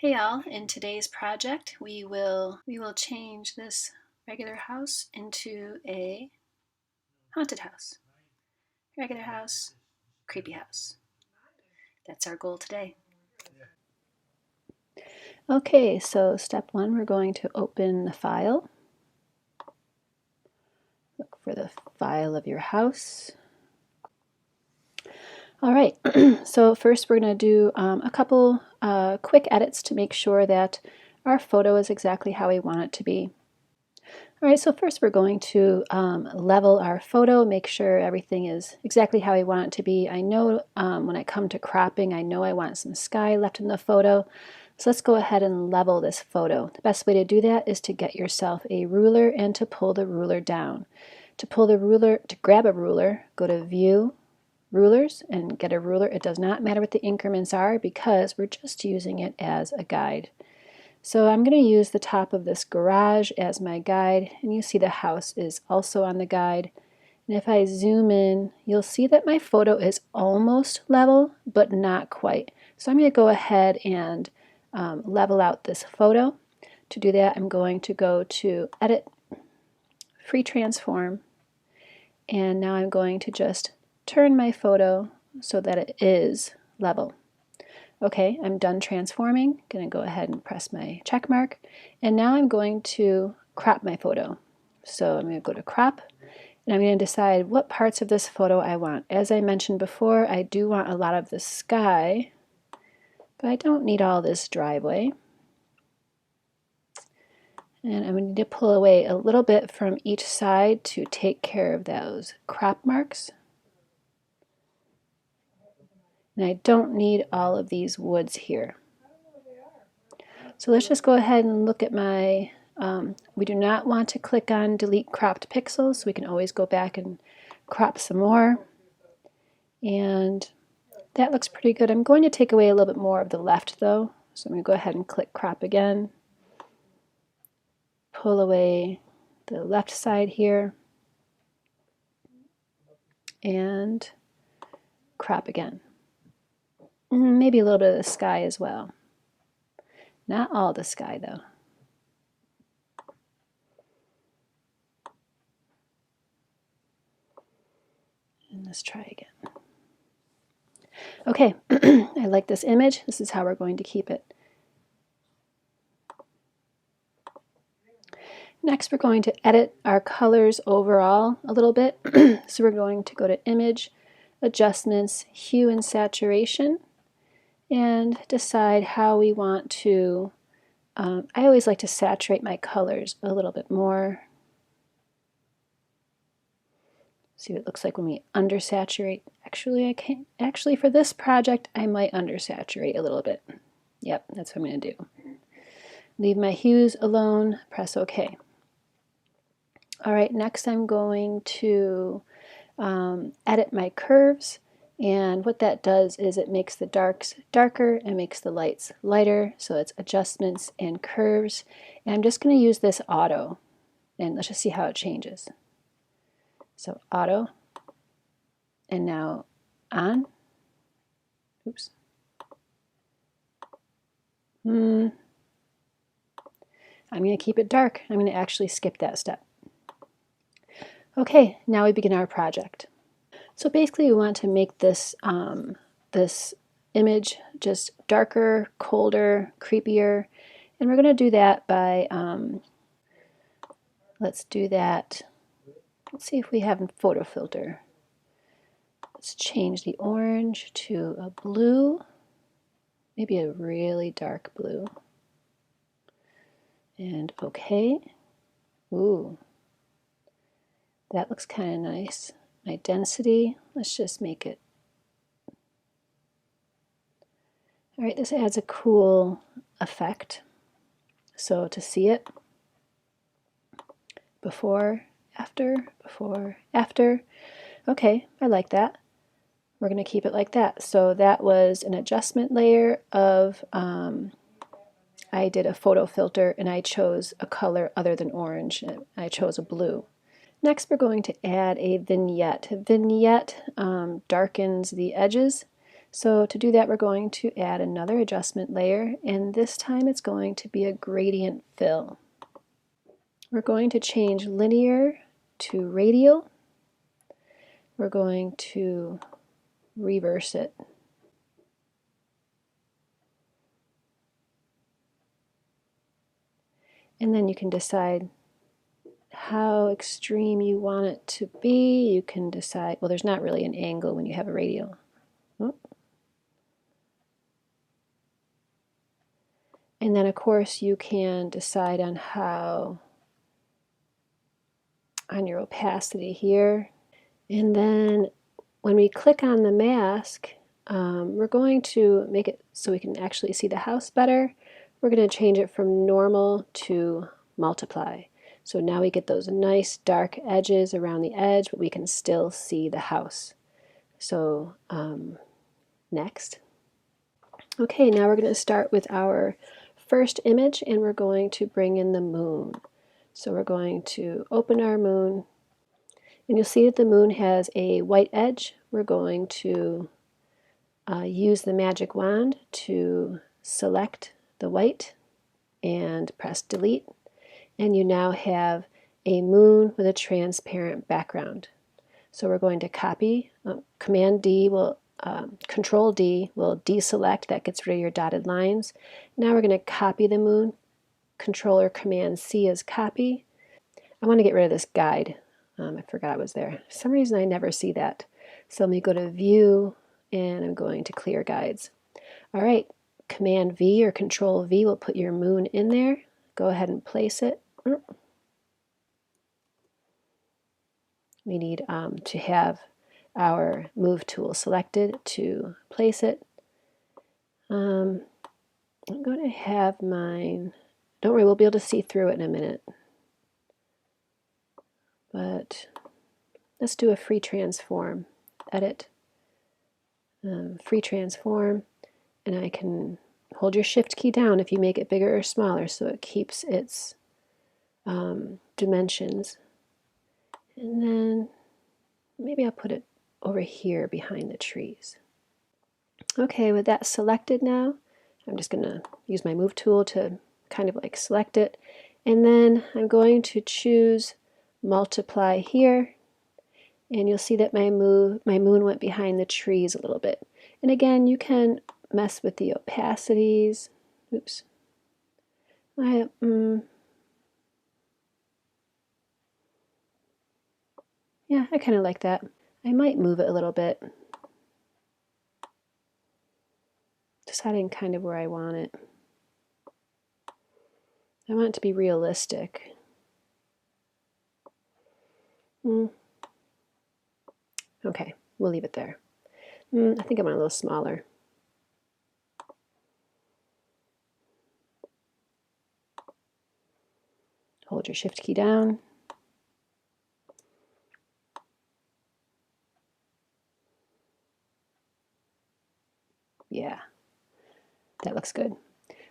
Hey y'all, in today's project we will change this regular house into a haunted house. Regular house, creepy house. That's our goal today. Okay, so step one, we're going to open the file. Look for the file of your house. All right, so first we're going to do a couple quick edits to make sure that our photo is exactly how we want it to be. All right, so first we're going to level our photo, make sure everything is exactly how we want it to be. I know when I come to cropping, I know I want some sky left in the photo. So let's go ahead and level this photo. The best way to do that is to get yourself a ruler and to pull the ruler down. To grab a ruler, go to View, Rulers, and get a ruler. It does not matter what the increments are because we're just using it as a guide. So I'm going to use the top of this garage as my guide, and you see the house is also on the guide. And if I zoom in, you'll see that my photo is almost level, but not quite. So I'm going to go ahead and level out this photo. To do that, I'm going to go to Edit, Free Transform, and now I'm going to just turn my photo so that it is level. Okay, I'm done transforming. I'm going to go ahead and press my check mark. And now I'm going to crop my photo. So I'm going to go to crop, and I'm going to decide what parts of this photo I want. As I mentioned before, I do want a lot of the sky, but I don't need all this driveway. And I'm going to need to pull away a little bit from each side to take care of those crop marks. And I don't need all of these woods here. So let's just go ahead and look at my, we do not want to click on delete cropped pixels, so we can always go back and crop some more. And that looks pretty good. I'm going to take away a little bit more of the left though, so I'm going to go ahead and click crop again. Pull away the left side here and crop again. Maybe a little bit of the sky as well. Not all the sky though. And let's try again. Okay, I like this image. This is how we're going to keep it. Next, we're going to edit our colors overall a little bit. So we're going to go to Image, Adjustments, Hue and Saturation, and decide how we want to, I always like to saturate my colors a little bit more. See what it looks like when we undersaturate. Actually for this project, I might undersaturate a little bit. Yep, that's what I'm going to do. Leave my hues alone, press OK. All right, next I'm going to edit my curves, and what that does is it makes the darks darker and makes the lights lighter, so it's adjustments and curves. And I'm just going to use this auto, and let's just see how it changes. So auto, and now on. Oops. I'm going to keep it dark. I'm going to actually skip that step. Okay, now we begin our project. So basically we want to make this, this image just darker, colder, creepier, and we're going to do that by, let's do that, let's see if we have a photo filter. Let's change the orange to a blue, maybe a really dark blue, and okay. Ooh, that looks kind of nice. My density, let's just make it. All right, this adds a cool effect. So to see it, before, after, before, after. Okay, I like that. We're going to keep it like that. So that was an adjustment layer of, I did a photo filter and I chose a color other than orange. I chose a blue. Next, we're going to add a vignette. A vignette darkens the edges. So to do that, we're going to add another adjustment layer, and this time it's going to be a gradient fill. We're going to change linear to radial. We're going to reverse it. And then you can decide how extreme you want it to be. You can decide, well, there's not really an angle when you have a radial. And then of course you can decide on your opacity here. And then when we click on the mask, we're going to make it so we can actually see the house better. We're going to change it from normal to multiply. So now we get those nice dark edges around the edge, but we can still see the house. So next. Okay, now we're going to start with our first image, and we're going to bring in the moon. So we're going to open our moon, and you'll see that the moon has a white edge. We're going to use the magic wand to select the white and press delete, and you now have a moon with a transparent background. So we're going to copy, Command D will Control D will deselect, that gets rid of your dotted lines. Now we're going to copy the moon. Control or Command C is copy. I want to get rid of this guide. I forgot it was there. For some reason I never see that. So let me go to View, and I'm going to clear guides. All right, Command V or Control V will put your moon in there. Go ahead and place it. We need to have our move tool selected to place it. I'm going to have mine, don't worry, we'll be able to see through it in a minute. But let's do a free transform. Edit, free transform, and I can hold your shift key down if you make it bigger or smaller so it keeps its dimensions. And then maybe I'll put it over here behind the trees. Okay, with that selected now, I'm just going to use my move tool to kind of like select it. And then I'm going to choose multiply here. And you'll see that my moon went behind the trees a little bit. And again, you can mess with the opacities. Oops. Yeah, I kind of like that. I might move it a little bit. Deciding kind of where I want it. I want it to be realistic. Okay, we'll leave it there. I think I want a little smaller. Hold your shift key down. Yeah, that looks good.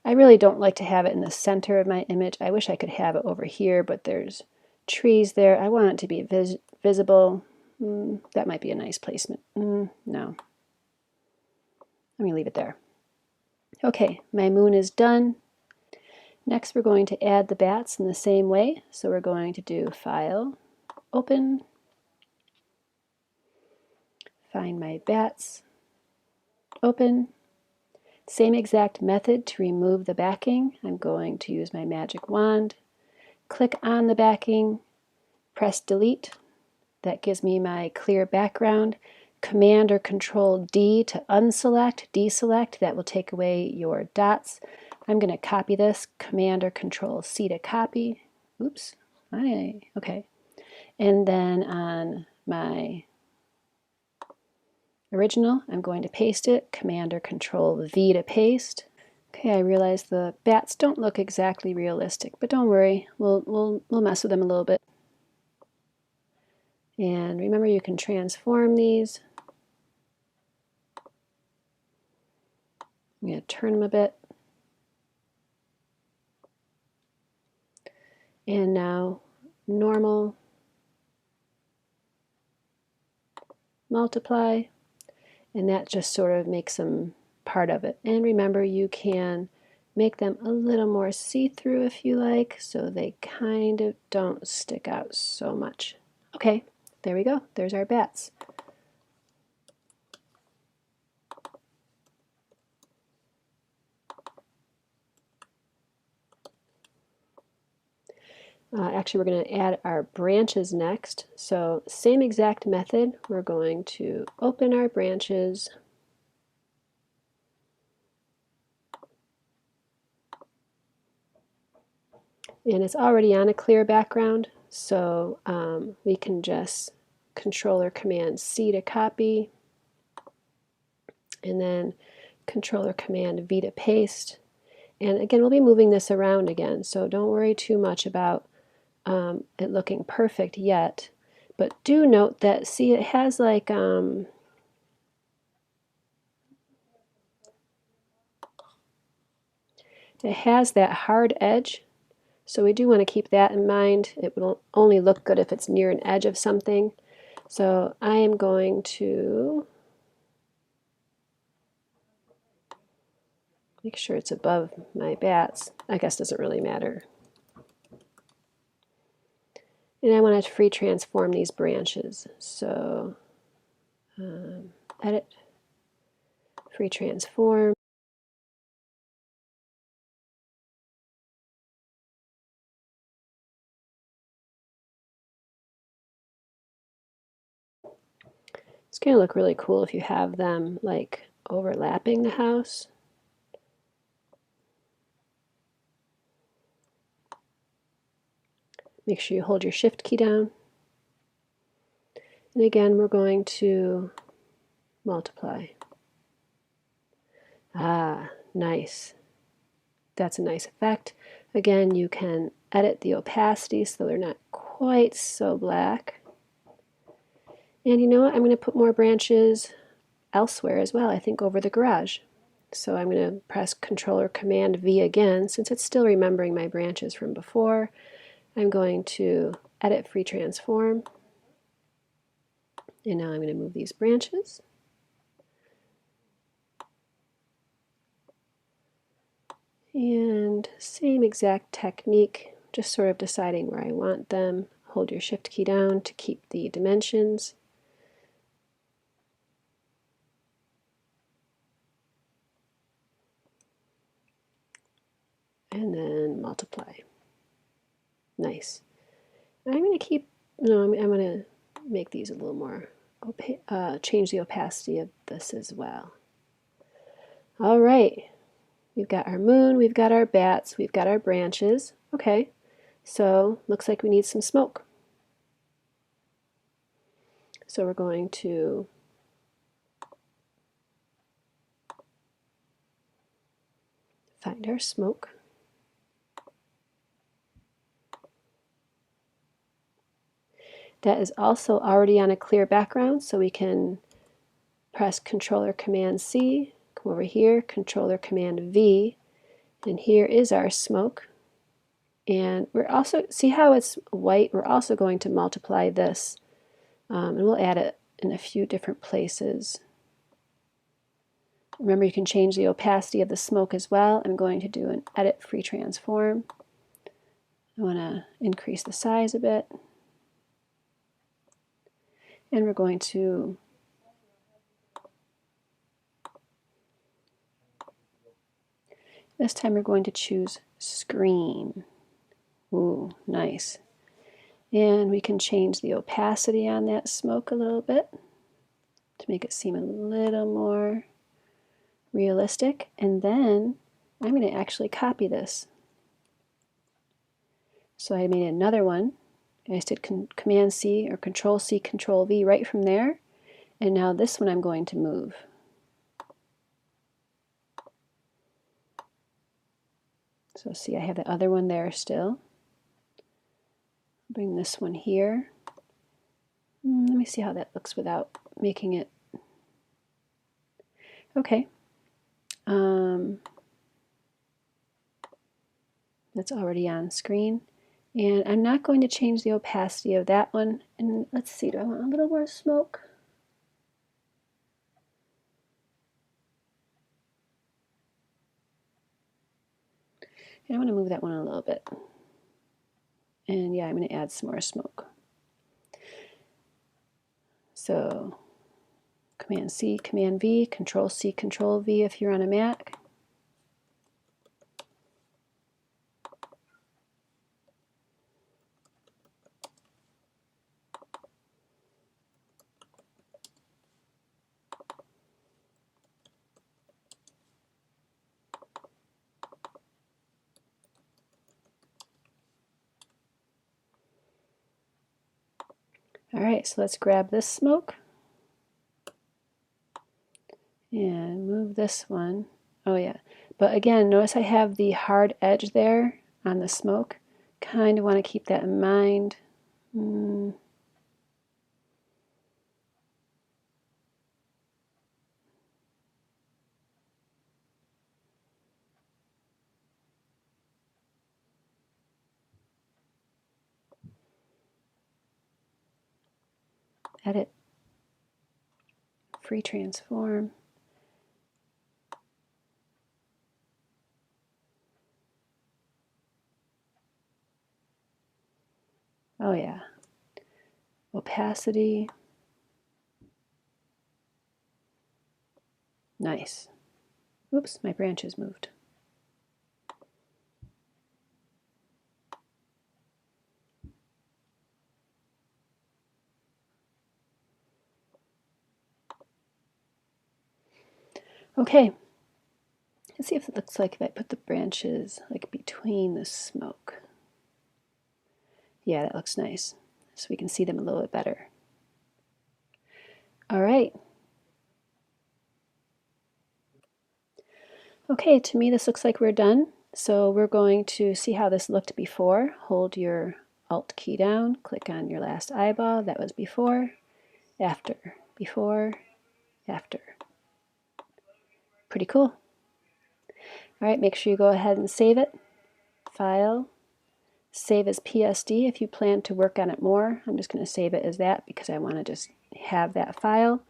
I really don't like to have it in the center of my image. I wish I could have it over here, but there's trees there. I want it to be visible. That might be a nice placement. No. Let me leave it there. Okay, my moon is done. Next we're going to add the bats in the same way. So we're going to do File, Open, find my bats, open. Same exact method to remove the backing. I'm going to use my magic wand, click on the backing, press delete. That gives me my clear background. Command or Control D to unselect, deselect. That will take away your dots. I'm going to copy this. Command or Control C to copy. Oops. Okay. And then on my original, I'm going to paste it. Command or Control V to paste. Okay, I realize the bats don't look exactly realistic, but don't worry. We'll mess with them a little bit. And remember, you can transform these. I'm going to turn them a bit. And now normal, multiply, and that just sort of makes them part of it. And remember, you can make them a little more see-through if you like, so they kind of don't stick out so much. Okay, there we go. There's our bats. Actually, we're going to add our branches next. So same exact method. We're going to open our branches. And it's already on a clear background, so we can just Control or Command C to copy, and then Control or Command V to paste. And again, we'll be moving this around again, so don't worry too much about it looking perfect yet. But do note that, see, it has like it has that hard edge, so we do want to keep that in mind. It will only look good if it's near an edge of something. So I am going to make sure it's above my bats. I guess it doesn't really matter. And I want to free transform these branches. So edit, free transform. It's going to look really cool if you have them like overlapping the house. Make sure you hold your shift key down. And again, we're going to multiply. Ah, nice. That's a nice effect. Again, you can edit the opacity so they're not quite so black. And you know what? I'm going to put more branches elsewhere as well, I think over the garage. So I'm going to press Control or Command V again, since it's still remembering my branches from before. I'm going to edit, free transform. And now I'm going to move these branches. And same exact technique, just sort of deciding where I want them. Hold your shift key down to keep the dimensions. And then multiply. Nice. I'm going to keep, no, I'm going to make these a little more opaque, change the opacity of this as well. All right. We've got our moon, we've got our bats, we've got our branches. Okay, so looks like we need some smoke. So we're going to find our smoke. That is also already on a clear background, so we can press Control or Command C, come over here, Control or Command V, and here is our smoke. And we're also, see how it's white? We're also going to multiply this, and we'll add it in a few different places. Remember, you can change the opacity of the smoke as well. I'm going to do an edit, free transform. I want to increase the size a bit. And we're going to this time we're going to choose screen. Ooh, nice. And we can change the opacity on that smoke a little bit to make it seem a little more realistic. And then I'm going to actually copy this. So I made another one. I just did Command C or Control C, Control V right from there. And now this one I'm going to move. So see, I have the other one there still. Bring this one here. Let me see how that looks without making it. Okay. That's already on screen. And I'm not going to change the opacity of that one. And let's see, do I want a little more smoke? Okay, I'm going to move that one a little bit. And yeah, I'm going to add some more smoke. So Command C, Command V, Control C, Control V if you're on a Mac. All right, so let's grab this smoke and move this one. Oh yeah, but again, notice I have the hard edge there on the smoke. Kind of want to keep that in mind. Edit, free transform. Oh yeah, opacity. Nice. Oops, my branches moved. Okay, let's see if it looks like if I put the branches like between the smoke. Yeah, that looks nice. So we can see them a little bit better. All right. Okay, to me this looks like we're done. So we're going to see how this looked before. Hold your Alt key down, click on your last eyeball. That was before, after, before, after. Pretty cool. All right, make sure you go ahead and save it. File, save as PSD if you plan to work on it more. I'm just going to save it as that because I want to just have that file.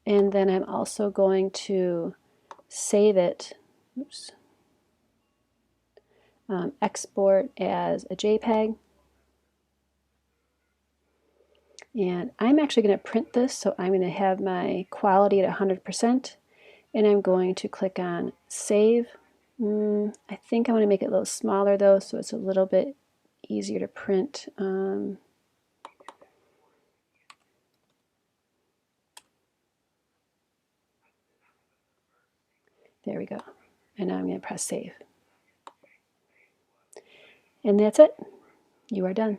And then I'm also going to save it, oops, export as a JPEG. And I'm actually going to print this, so I'm going to have my quality at 100%, and I'm going to click on Save. I think I want to make it a little smaller though, so it's a little bit easier to print. There we go. And now I'm going to press Save. And that's it. You are done.